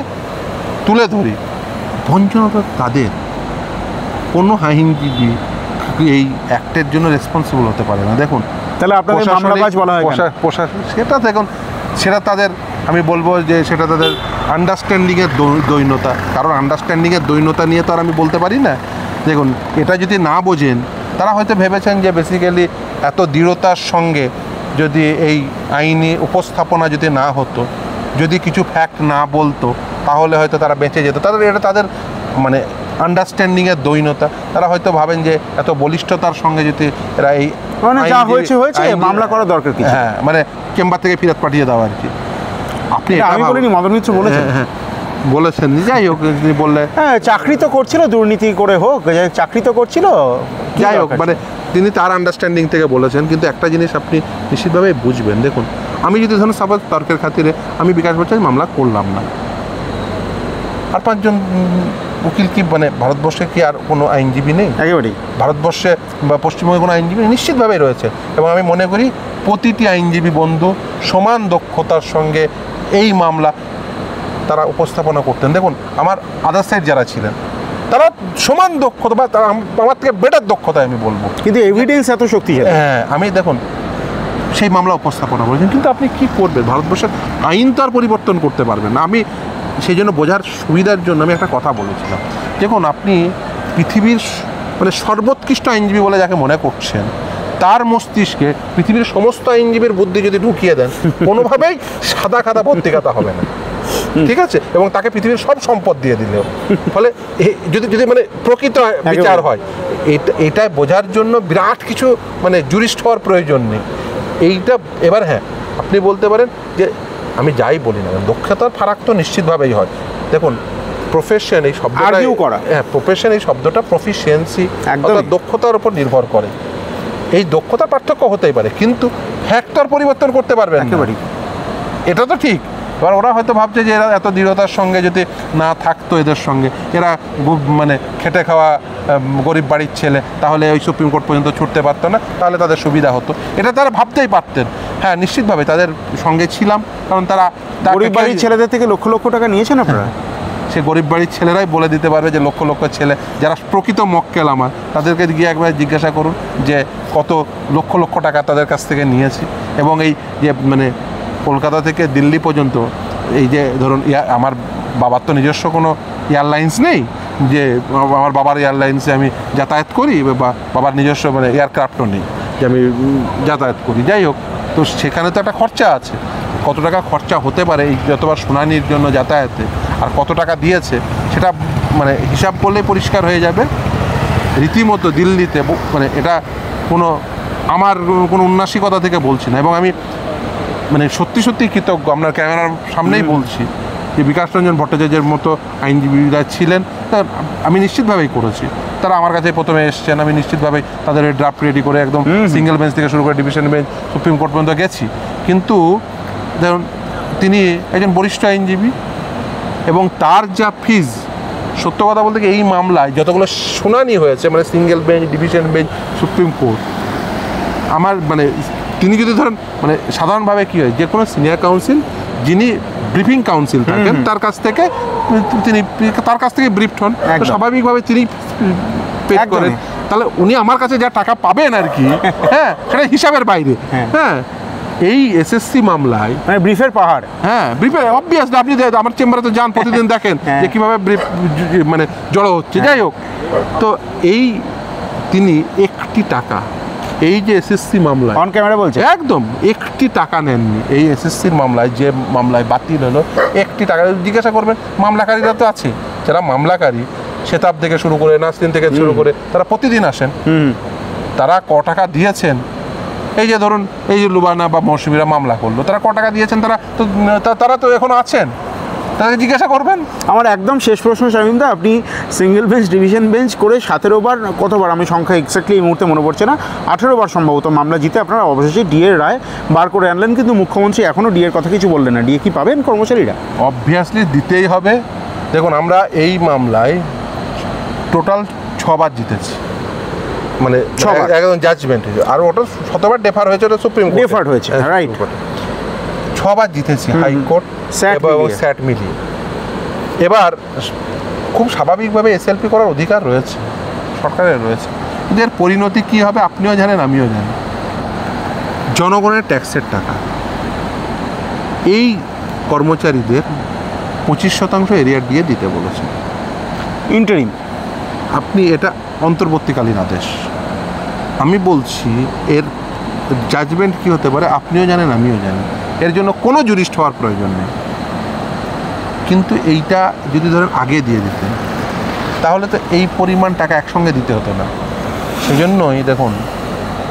তুলে ধরি। বঞ্চনাটা তাদের, কোনো আইনজীবী এই অ্যাক্টের জন্য রেসপন্সিবল হতে পারে না। দেখুন, তাহলে আপনাদের মামলাবাজ বলা হয় প্রশাসন, সেটা দেখুন, সেটা তাদের, আমি বলবো যে সেটা তাদের আন্ডারস্ট্যান্ডিংয়ের দৈন্যতা। কারণ আন্ডারস্ট্যান্ডিংয়ের দৈন্যতা নিয়ে তো আর আমি বলতে পারি না। দেখুন, এটা যদি না বোঝেন, তারা হয়তো ভেবেছেন যে বেসিক্যালি এত দৃঢ়তার সঙ্গে যদি এই আইনি উপস্থাপনা যদি না হতো, যদি কিছু ফ্যাক্ট না বলতো, তাহলে হয়তো তারা বেঁচে যেত। এটা তাদের মানে আন্ডারস্ট্যান্ডিংয়ের দৈন্যতা। তারা হয়তো ভাবেন যে এত বলিষ্ঠতার সঙ্গে যদি এরা এই মামলা করা দরকার কি, মানে চেম্বার থেকে ফিরত পাঠিয়ে দেওয়া আর কি। আপনি আমি বলিনি, মদন মিত্র বলেছেন, বলেছেন, যাই হোক, বললে চাকরি তো করছিল, দুর্নীতি করে হোক, চাকরি তো করছিল, যাই হোক, মানে তিনি তার আন্ডারস্ট্যান্ডিং থেকে বলেছেন। কিন্তু একটা জিনিস আপনি নিশ্চিতভাবেই বুঝবেন, দেখুন, আমি যদি ধরুন সাপোজ তর্কের খাতিরে আমি বিকাশ ভট্টাচার্য মামলা করলাম না, আর 5 জন উকিল কি মানে ভারতবর্ষে কি আর কোনো আইনজীবী নেই? একেবারেই ভারতবর্ষে বা পশ্চিমবঙ্গে কোনো আইনজীবী নিশ্চিতভাবেই রয়েছে। এবং আমি মনে করি প্রতিটি আইনজীবী বন্ধু সমান দক্ষতার সঙ্গে এই মামলা তারা উপস্থাপনা করতেন। দেখুন, আমার আদার সাইড যারা ছিলেন, তারা সমান দক্ষতা বা তারা আমার থেকে বেটার দক্ষতায় আমি বলবো, কিন্তু এভিডেন্স এত শক্তিশালী। আমি দেখুন সেই মামলা উপস্থাপনা করেছেন। কিন্তু আপনি কি করবেন? ভারতবর্ষের আইন তো আর পরিবর্তন করতে পারবেন না। আমি সেই জন্য বোঝার সুবিধার জন্য আমি একটা কথা বলেছিলাম, দেখুন, আপনি পৃথিবীর মানে সর্বোৎকৃষ্ট আইনজীবী বলে যাকে মনে করছেন, তার মস্তিষ্কে পৃথিবীর সমস্ত আইনজীবীর বুদ্ধি যদি ঢুকিয়ে দেন, কোনোভাবেই সাদা খাতা পত্রিকাতা হবে না, ঠিক আছে? এবং তাকে পৃথিবীর সব সম্পদ দিয়ে দিলেও, ফলে যদি মানে প্রকৃত বিচার হয়, এটা বোঝার জন্য বিরাট কিছু মানে জুরিস্ট হওয়ার প্রয়োজন নেই। এইটা এবার আপনি বলতে পারেন যে আমি যাই বলি না, দক্ষতার ফারাক তো নিশ্চিতভাবেই হয়। দেখুন, প্রফেশন এই শব্দটা, প্রফেশন এই শব্দটা প্রফিসিয়েন্সি অর্থাৎ দক্ষতার উপর নির্ভর করে। এই দক্ষতার পার্থক্য হতেই পারে, কিন্তু ফ্যাক্টর পরিবর্তন করতে পারবে একেবারেই, এটা তো ঠিক। এবার ওরা হয়তো ভাবছে যে এরা এত দৃঢ়তার সঙ্গে যদি না থাকতো এদের সঙ্গে, এরা মানে খেটে খাওয়া গরিব বাড়ির ছেলে, তাহলে ওই সুপ্রিম কোর্ট পর্যন্ত ছুটতে পারতো না, তাহলে তাদের সুবিধা হতো, এটা তারা ভাবতেই পারতেন। হ্যাঁ, নিশ্চিতভাবে তাদের সঙ্গে ছিলাম, কারণ তারা গরিব বাড়ির ছেলেদের থেকে লক্ষ লক্ষ টাকা নিয়েছেন আপনারা। সে গরিব বাড়ির ছেলেরাই বলে দিতে পারবে যে লক্ষ লক্ষ ছেলে যারা প্রকৃত মক্কেল আমার, তাদেরকে গিয়ে একবার জিজ্ঞাসা করুন যে কত লক্ষ লক্ষ টাকা তাদের কাছ থেকে নিয়েছি। এবং এই যে মানে কলকাতা থেকে দিল্লি পর্যন্ত, এই যে ধরুন আমার বাবার তো নিজস্ব কোনো এয়ারলাইন্স নেই, যে আমার বাবার এয়ারলাইন্সে আমি যাতায়াত করি, বা বাবার নিজস্ব মানে এয়ারক্রাফটও নেই যে আমি যাতায়াত করি। যাই হোক, তো সেখানে তো একটা খরচা আছে। কত টাকা খরচা হতে পারে এই যতবার শুনানির জন্য যাতায়াতে, আর কত টাকা দিয়েছে সেটা মানে হিসাব করলেই পরিষ্কার হয়ে যাবে। রীতিমতো দিল্লিতে মানে এটা কোনো আমার কোনো উন্নাসিকতা থেকে বলছি না, এবং আমি মানে সত্যি সত্যি কৃতজ্ঞ, আপনার ক্যামেরার সামনেই বলছি যে বিকাশ রঞ্জন ভট্টাচার্যের মতো আইনজীবীরা ছিলেন, আমি নিশ্চিতভাবেই করেছি। তারা আমার কাছে প্রথমে এসছেন, আমি নিশ্চিতভাবেই তাদের ড্রাফট রেডি করে একদম সিঙ্গেল বেঞ্চ থেকে শুরু করে ডিভিশন বেঞ্চ, সুপ্রিম কোর্ট পর্যন্ত গেছি। কিন্তু ধরুন তিনি একজন বরিষ্ঠ আইনজীবী, এবং তার যা ফিজ, সত্য কথা বলতে এই মামলায় যতগুলো শুনানি হয়েছে মানে single bench, division bench, supreme court, আমার মানে তিনি যদি ধরেন মানে সাধারণভাবে কী হয়, যে কোনো সিনিয়র কাউন্সিল যিনি ব্রিফিং কাউন্সিল থাকেন তার কাছ থেকে ব্রিফড হন, তো স্বাভাবিকভাবে তিনি পে করেন, তাহলে উনি আমার কাছে যা টাকা পাবেন আর কি, হ্যাঁ, সেটা হিসাবের বাইরে। হ্যাঁ, এই এসএসসি মামলায় মানে ব্রিফের পাহাড়, হ্যাঁ ব্রিফের অবভিয়াসলি আপনি আমার চেম্বারে তো যান প্রতিদিন, দেখেন যে কীভাবে ব্রিফ মানে জড়ো হচ্ছে। যাই হোক, তো এই তিনি একটি টাকা এই যে এসএসসি মামলায় অন ক্যামেরা বলছে একদম একটি টাকা নেননি। এই এসএসসির মামলায়, যে মামলায় বাতিল হলো, একটি টাকা জিজ্ঞাসা করবেন, মামলাকারীরা তো আছে, যারা মামলাকারী শেতাব থেকে শুরু করে নাসরিন থেকে শুরু করে তারা প্রতিদিন আসেন, তারা ক টাকা দিয়েছেন। এই যে ধরুন এই যে লুবানা বা মৌসুমীরা মামলা করলো, তারা ক টাকা দিয়েছেন, তারা তো এখনো আছেন, তাদেরকে জিজ্ঞাসা করবেন। আমার একদম শেষ প্রশ্ন শামীমদা, আপনি সিঙ্গেল বেঞ্চ, ডিভিশন বেঞ্চ করে 17 বার, কতবার আমি সংখ্যা এক্স্যাক্টলি এই মুহূর্তে মনে পড়ছে না, 18 বার সম্ভবত মামলা জিতে আপনারা অবশেষে ডিএর রায় বার করে আনলেন, কিন্তু মুখ্যমন্ত্রী এখনও ডিএর কথা কিছু বললেন না। ডিএ কি পাবেন কর্মচারীরা? অবভিয়াসলি দিতেই হবে। দেখুন, আমরা এই মামলায় টোটাল 6 বার জিতেছি, মানে একদম জাজমেন্ট হয়েছে, আর ওটা 100 বার ডেফার হয়েছে, ওটা সুপ্রিম কোর্ট ডেফার হয়েছে, রাইট। 6 বার জিতেছি হাইকোর্ট এবং স্যাট মিলিয়ে। এবার খুব স্বাভাবিকভাবে এসএলপি করার অধিকার রয়েছে, সরকারের রয়েছে, কিন্তু এর পরিণতি কী হবে আপনিও জানেন, আমিও জানি। জনগণের ট্যাক্সের টাকা এই কর্মচারীদের 25% এরিয়ার দিয়ে দিতে বলেছে ইন্টারিম। আপনি এটা অন্তর্বর্তীকালীন আদেশ, আমি বলছি এর জাজমেন্ট কী হতে পারে আপনিও জানেন, আমিও জানি। এর জন্য কোনো জুরিস্ট হওয়ার প্রয়োজন নেই, কিন্তু এইটা যদি ধরেন আগে দিয়ে দিতেন তাহলে তো এই পরিমাণ টাকা একসঙ্গে দিতে হতো না। সেই জন্যই দেখুন,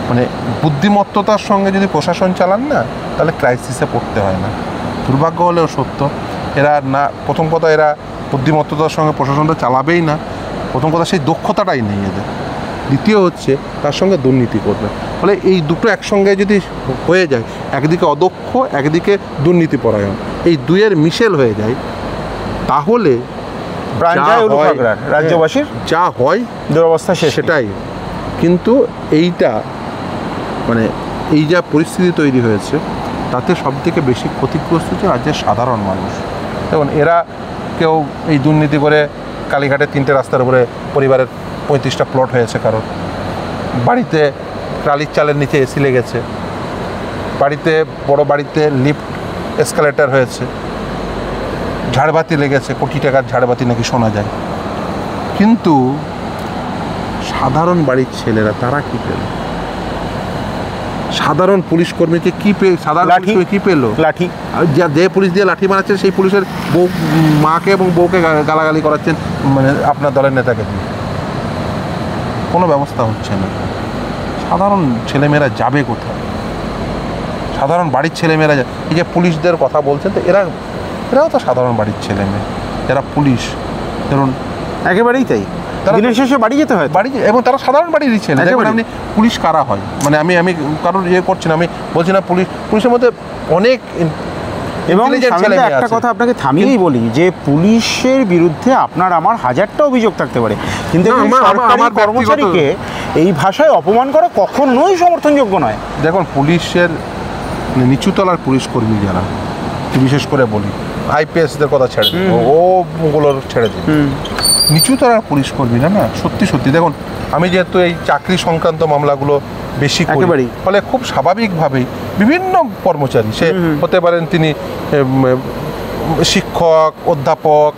মানে বুদ্ধিমত্ততার সঙ্গে যদি প্রশাসন চালান না, তাহলে ক্রাইসিসে পড়তে হয় না। দুর্ভাগ্য হলেও সত্য, এরা না, প্রথম কথা এরা বুদ্ধিমত্ততার সঙ্গে প্রশাসনটা চালাবেই না, প্রথম কথা সেই দক্ষতাটাই নেই এদের, দ্বিতীয় হচ্ছে তার সঙ্গে দুর্নীতি করবে। ফলে এই দুটো একসঙ্গে যদি হয়ে যায়, একদিকে অদক্ষ, একদিকে দুর্নীতিপরায়ণ, এই দুইয়ের মিশেল হয়ে যায়, তাহলে রাজ্যবাসীর যা হয় দুরবস্থা সেটাই। কিন্তু এইটা মানে এই যা পরিস্থিতি তৈরি হয়েছে, তাতে সবথেকে বেশি ক্ষতিগ্রস্ত হচ্ছে রাজ্যের সাধারণ মানুষ। দেখুন, এরা কেউ এই দুর্নীতি করে কালীঘাটে 3টে রাস্তার উপরে পরিবারের 35টা প্লট হয়েছে, কারোর বাড়িতে টালির চালের নিচে এসি লেগেছে, বাড়িতে বড় বাড়িতে লিফট এসকালেটার হয়েছে, ঝাড়বাতি লেগেছে, কোটি টাকার ঝাড়বাতি নাকি শোনা যায়। কিন্তু সাধারণ বাড়ির ছেলেরা তারা কি পেল? সাধারণ পুলিশ কর্মীকে কি কি পেল? লাঠি। যে পুলিশ দিয়ে লাঠি মারাচ্ছে সেই পুলিশের বউ, মাকে এবং বউকে গালাগালি করাচ্ছেন মানে আপনার দলের নেতাকে দিয়ে। কোনো ব্যবস্থা হচ্ছে না। সাধারণ ছেলেমেয়েরা যাবে কোথায়? সাধারণ বাড়ির ছেলেমেয়েরা এই যে পুলিশদের কথা বলছেন, তো এরাও তো সাধারণ বাড়ির ছেলেমেয়ে, এরা পুলিশ ধরুন একেবারেই তাই, দিনের শেষে বাড়ি যেতে হয় বাড়ি, এবং তারা সাধারণ বাড়িরই ছেলে। আপনি পুলিশ কারা হয়, মানে আমি কারোর ইয়ে করছি না, আমি বলছি না পুলিশের মধ্যে অনেক। এবং একটা কথা আপনাকে থামিয়েই বলি যে পুলিশের বিরুদ্ধে আপনার আমার হাজারটা অভিযোগ থাকতে পারে, কিন্তু আমার কর্মচারীকে এই ভাষায় অপমান করা কখনোই সমর্থনযোগ্য নয়। দেখুন, পুলিশের নিচুতলার পুলিশ কর্মী যারা, বিশেষ করে বলি আইপিএসদের কথা ছেড়ে দিন, ওগুলোর ছেড়ে দিন, নিচুতলার পুলিশ কর্মীরা না সত্যি দেখুন, আমি যেহেতু এই চাকরি সংক্রান্ত মামলাগুলো বেশি করি, ফলে খুব স্বাভাবিকভাবেই বিভিন্ন কর্মচারী, সে হতে পারেন তিনি শিক্ষক, অধ্যাপক,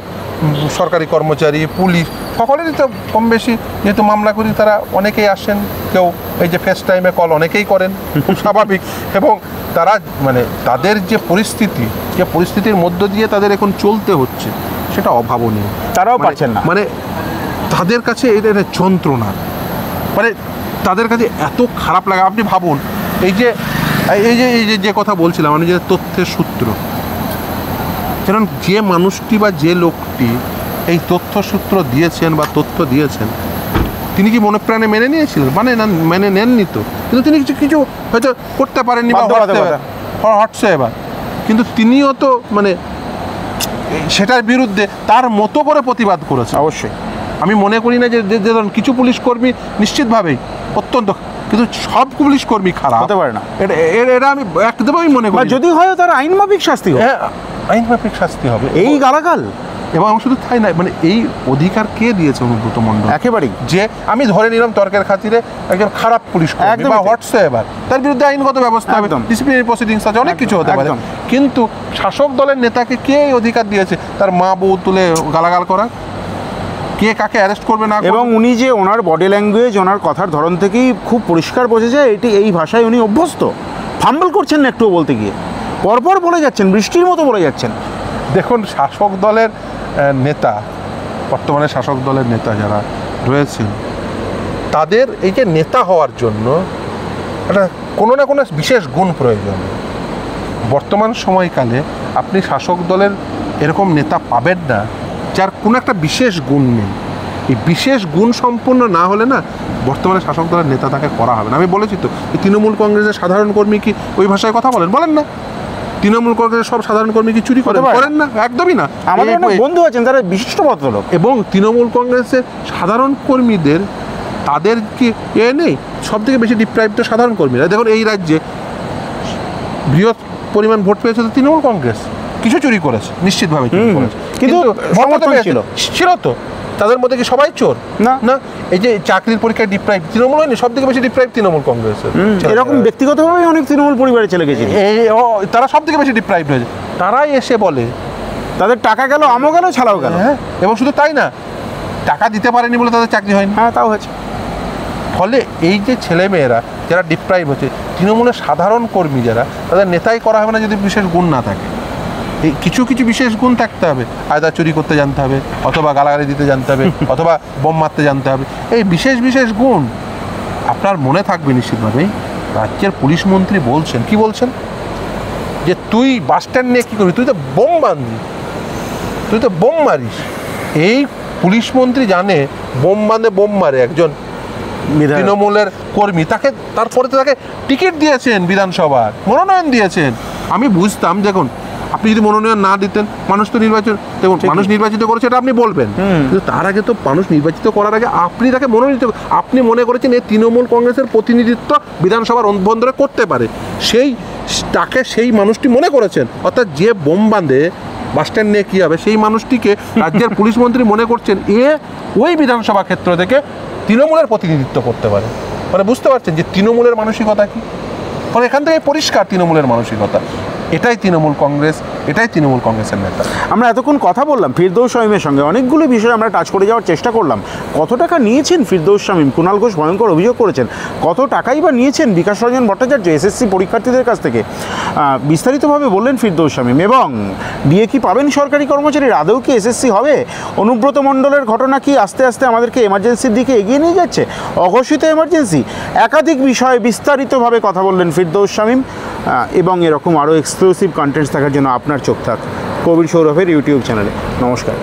সরকারি কর্মচারী, পুলিশ, সকলেরই তো কম বেশি যেহেতু মামলা করি তারা অনেকেই আসেন, কেউ এই যে ফেস টাইমে কল অনেকেই করেন, খুব স্বাভাবিক। এবং তারা মানে তাদের যে পরিস্থিতির মধ্য দিয়ে তাদের এখন চলতে হচ্ছে সেটা অভাবনীয়। তারাও পারছেন না, মানে তাদের কাছে এটা যন্ত্রণা, মানে তাদের কাছে এত খারাপ লাগে। আপনি ভাবুন এই যে কথা বলছিলাম আমি, যে তথ্যের সূত্র, কারণ যে মানুষটি বা যে লোকটি এই তথ্য সূত্র দিয়েছেন বা তথ্য দিয়েছেন তিনি কি মনে প্রাণে মেনে নিয়েছিলেন? মেনে নেননি তো, কিন্তু তিনি কিছু হয়তো করতে পারেননি বা হটছে এবার, কিন্তু তিনিও তো মানে সেটার বিরুদ্ধে তার মতো করে প্রতিবাদ করেছে। অবশ্যই আমি মনে করি না যে ধরুন কিছু পুলিশ কর্মী নিশ্চিতভাবেই অত্যন্ত, কিন্তু সব পুলিশ কর্মী খারাপ হতে পারে না, এটা আমি একদমই মনে করি। যদি হয় তার আইন মাফিক শাস্তি হবে, আইন মাফিক শাস্তি হবে। এই গালাগাল এবং শুধু তাই না, মানে এই অধিকার কে দিয়েছে অনুব্রত মণ্ডল? একেবারেই, যে আমি ধরে নিলাম তর্কের খাতিরে একজন খারাপ পুলিশ কর্মী বা হোয়াটসঅ্যাপার, তার বিরুদ্ধে আইনগত ব্যবস্থা হবে, ডিসিপ্লিনারি প্রসিডিংস আছে, অনেক কিছু হতে পারে, কিন্তু শাসক দলের নেতাকে কে এই অধিকার দিয়েছে তার মা বউ তুলে গালাগাল করা? কে কাকে অ্যারেস্ট করবে না? এবং উনি যে ওনার বডি ল্যাঙ্গুয়েজ, ওনার কথার ধরন থেকেই খুব পরিষ্কার বোঝা যায় এই ভাষায় উনি অভ্যস্ত। ফাম্বল করছেন না একটুও বলতে গিয়ে, পরপর বলে যাচ্ছেন, বৃষ্টির মতো বলে যাচ্ছেন। দেখুন, শাসক দলের নেতা, বর্তমানে শাসক দলের নেতা যারা রয়েছেন, তাদের এই যে নেতা হওয়ার জন্য একটা কোনো না কোনো বিশেষ গুণ প্রয়োজন। বর্তমান সময়কালে আপনি শাসক দলের এরকম নেতা পাবেন না যার কোনো একটা বিশেষ গুণ নেই। এই বিশেষ গুণ সম্পন্ন না হলে না বর্তমানে শাসক দলের নেতা তাকে করা হবে না। আমি বলেছি তো, তৃণমূল কংগ্রেসের সাধারণ কর্মী কি ওই ভাষায় কথা বলেন না? তৃণমূল কংগ্রেসের সব সাধারণ কর্মী কি চুরি করেন না? একদমই না। আমাদের অনেক বন্ধু আছেন যারা বিশিষ্ট ভদ্রলোক, এবং তৃণমূল কংগ্রেসের সাধারণ কর্মীদের তাদের কি নেই? সব থেকে বেশি ডিপ্রাইভড সাধারণ কর্মীরা। দেখুন, এই রাজ্যে বৃহৎ পরিমাণ ভোট পেয়েছে তো তৃণমূল কংগ্রেস, কিছু চুরি করেছে, নিশ্চিতভাবে চুরি করেছে, কিন্তু ছিল তো তাদের মধ্যে কি সবাই চোর? না। এই যে চাকরির পরীক্ষায় ডিপ্রাইভ তৃণমূল হয়নি, সব থেকে বেশি ডিপ্রাইভ তৃণমূল কংগ্রেসের। এরকম ব্যক্তিগতভাবে অনেক তৃণমূল পরিবারে চলে গেছে, তারা সব থেকে বেশি ডিপ্রাইভ হয়েছে। তারাই এসে বলে তাদের টাকা গেল, আমও গেল, ছাড়াও গেল। হ্যাঁ, এবং শুধু তাই না, টাকা দিতে পারেনি বলে তাদের চাকরি হয়নি। হ্যাঁ, তাও হয়েছে। ফলে এই যে ছেলেমেয়েরা যারা ডিপ্রাইভ হচ্ছে, তৃণমূলের সাধারণ কর্মী যারা, তাদের নেতাই করা হবে না যদি বিশেষ গুণ না থাকে। এই কিছু বিশেষ গুণ থাকতে হবে, আয়দা চুরি করতে জানতে হবে, অথবা গালাগালি দিতে জানতে হবে, অথবা বোম মারতে জানতে হবে। এই বিশেষ গুণ আপনার মনে থাকবে নিশ্চিতভাবেই। রাজ্যের পুলিশ মন্ত্রী বলছেন, কি বলছেন, যে তুই বাস স্ট্যান্ড নিয়ে কী করবি? তুই তো বোম বাঁধবি, তুই তো বোম মারিস। এই পুলিশ মন্ত্রী জানে বোম বাঁধে বোম মারে একজন তৃণমূলের কর্মী, তারপরে তো তাকে টিকিট দিয়েছেন, বিধানসভার মনোনয়ন দিয়েছেন। আমি বুঝতাম, দেখুন, আপনি যদি মনোনয়ন না দিতেন, মানুষ তো মানুষ নির্বাচিত করেছে, এটা আপনি বলবেন, কিন্তু তার আগে তো মানুষ নির্বাচিত করার আগে আপনি তাকে মনোনীত, আপনি মনে করেছেন এই তৃণমূল কংগ্রেসের প্রতিনিধিত্ব বিধানসভার অভ্যন্তরে করতে পারে, সেই মানুষটি মনে করেছেন। অর্থাৎ যে বোম বাঁধে বাস স্ট্যান্ড নিয়ে কী হবে, সেই মানুষটিকে রাজ্যের পুলিশ মন্ত্রী মনে করছেন ওই বিধানসভা ক্ষেত্র থেকে তৃণমূলের প্রতিনিধিত্ব করতে পারে। মানে বুঝতে পারছেন যে তৃণমূলের মানসিকতা কী? কারণ এখান থেকে পরিষ্কার তৃণমূলের মানসিকতা। এটাই তৃণমূল কংগ্রেস, এটাই তৃণমূল কংগ্রেসের নেতা। আমরা এতক্ষণ কথা বললাম ফিরদৌস শামীমের সঙ্গে, অনেকগুলো বিষয় আমরা টাচ করে যাওয়ার চেষ্টা করলাম। কত টাকা নিয়েছেন ফিরদৌস শামীম? কুণাল ঘোষ ভয়ঙ্কর অভিযোগ করেছেন। কত টাকাই বা নিয়েছেন বিকাশ রঞ্জন ভট্টাচার্য এসএসসি পরীক্ষার্থীদের কাছ থেকে? বিস্তারিতভাবে বললেন ফিরদৌস শামীম। এবং ডিএ কি পাবেন সরকারি কর্মচারীর? আদৌ কি এসএসসি হবে? অনুব্রত মণ্ডলের ঘটনা কি আস্তে আস্তে আমাদেরকে এমার্জেন্সির দিকে এগিয়ে নিয়ে যাচ্ছে? অঘোষিত এমার্জেন্সি? একাধিক বিষয়ে বিস্তারিতভাবে কথা বললেন ফিরদৌস শামীম। এবং এরকম আরও এক্সক্লুসিভ কন্টেন্টস থাকার জন্য আপনার চোখ থাক কবির সৌরভের ইউটিউব চ্যানেলে। নমস্কার।